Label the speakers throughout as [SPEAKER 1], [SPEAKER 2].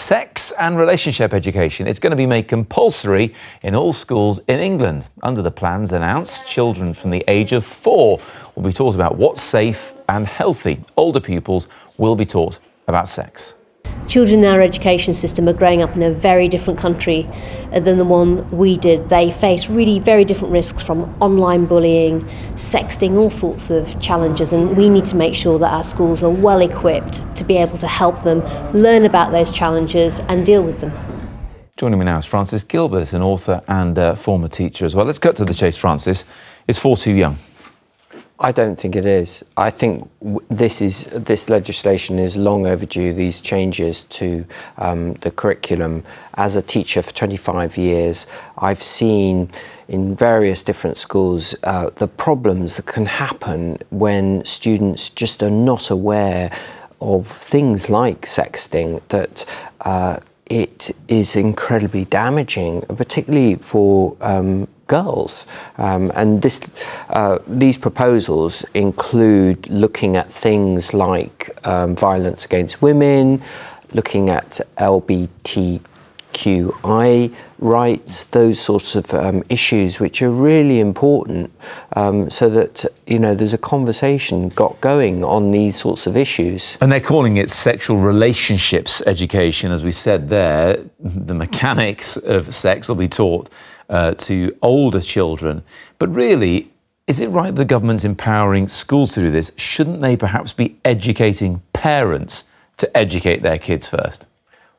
[SPEAKER 1] sex and relationship education. It's going to be made compulsory in all schools in England. Under the plans announced, children from the age of 4 will be taught about what's safe and healthy. Older pupils will be taught about sex.
[SPEAKER 2] Children in our education system are growing up in a very different country than the one we did. They face really very different risks from online bullying, sexting, all sorts of challenges, and we need to make sure that our schools are well equipped to be able to help them learn about those challenges and deal with them.
[SPEAKER 1] Joining me now is Francis Gilbert, an author and former teacher as well. Let's cut to the chase, Francis. Is 4 too young?
[SPEAKER 3] I don't think it is. I think this legislation is long overdue, these changes to the curriculum. As a teacher for 25 years, I've seen in various different schools the problems that can happen when students just are not aware of things like sexting, that it is incredibly damaging, particularly for girls. And these proposals include looking at things like violence against women, looking at LGBTQI rights, those sorts of issues which are really important, so that there's a conversation got going on these sorts of issues.
[SPEAKER 1] And they're calling it sexual relationships education, as we said there. The mechanics of sex will be taught to older children. But really, is it right that the government's empowering schools to do this? Shouldn't they perhaps be educating parents to educate their kids first?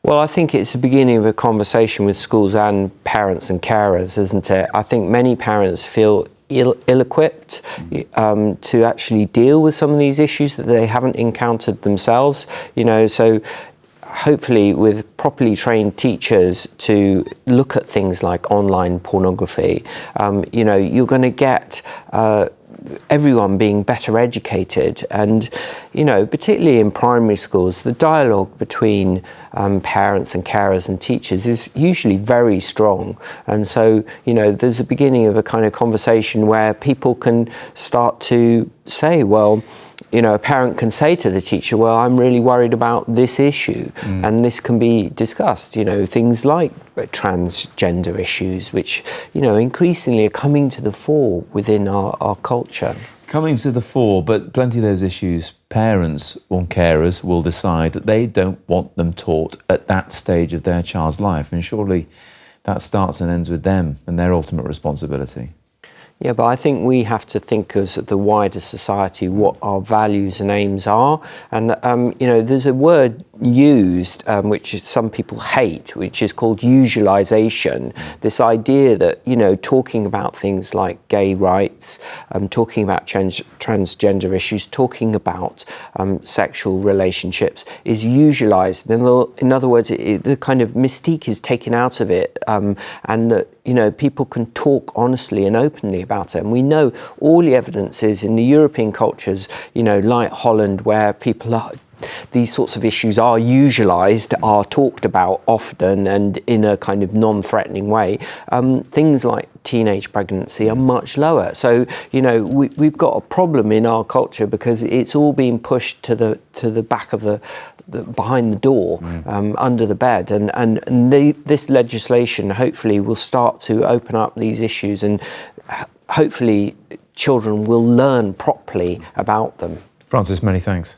[SPEAKER 3] Well, I think it's the beginning of a conversation with schools and parents and carers, isn't it? I think many parents feel ill-equipped to actually deal with some of these issues that they haven't encountered themselves. So hopefully with properly trained teachers to look at things like online pornography, you're going to get everyone being better educated. And particularly in primary schools, the dialogue between parents and carers and teachers is usually very strong. And so there's a beginning of a kind of conversation where people can start to say, well, a parent can say to the teacher, well, I'm really worried about this issue, and this can be discussed. Things like transgender issues, which increasingly are coming to the fore within our culture.
[SPEAKER 1] Coming to the fore, but plenty of those issues, parents or carers will decide that they don't want them taught at that stage of their child's life, and surely that starts and ends with them and their ultimate responsibility.
[SPEAKER 3] Yeah, but I think we have to think as the wider society what our values and aims are. And, there's a word used which some people hate, which is called usualization. This idea that, talking about things like gay rights, talking about transgender issues, talking about sexual relationships is usualized. In other words, the kind of mystique is taken out of it, and that, people can talk honestly and openly about it. And we know all the evidence is in the European cultures, like Holland, where these sorts of issues are usualized, are talked about often and in a kind of non-threatening way. Things like teenage pregnancy are much lower. So, we've got a problem in our culture because it's all being pushed to the back of the behind the door, under the bed, and this legislation hopefully will start to open up these issues, and hopefully children will learn properly about them.
[SPEAKER 1] Francis, many thanks.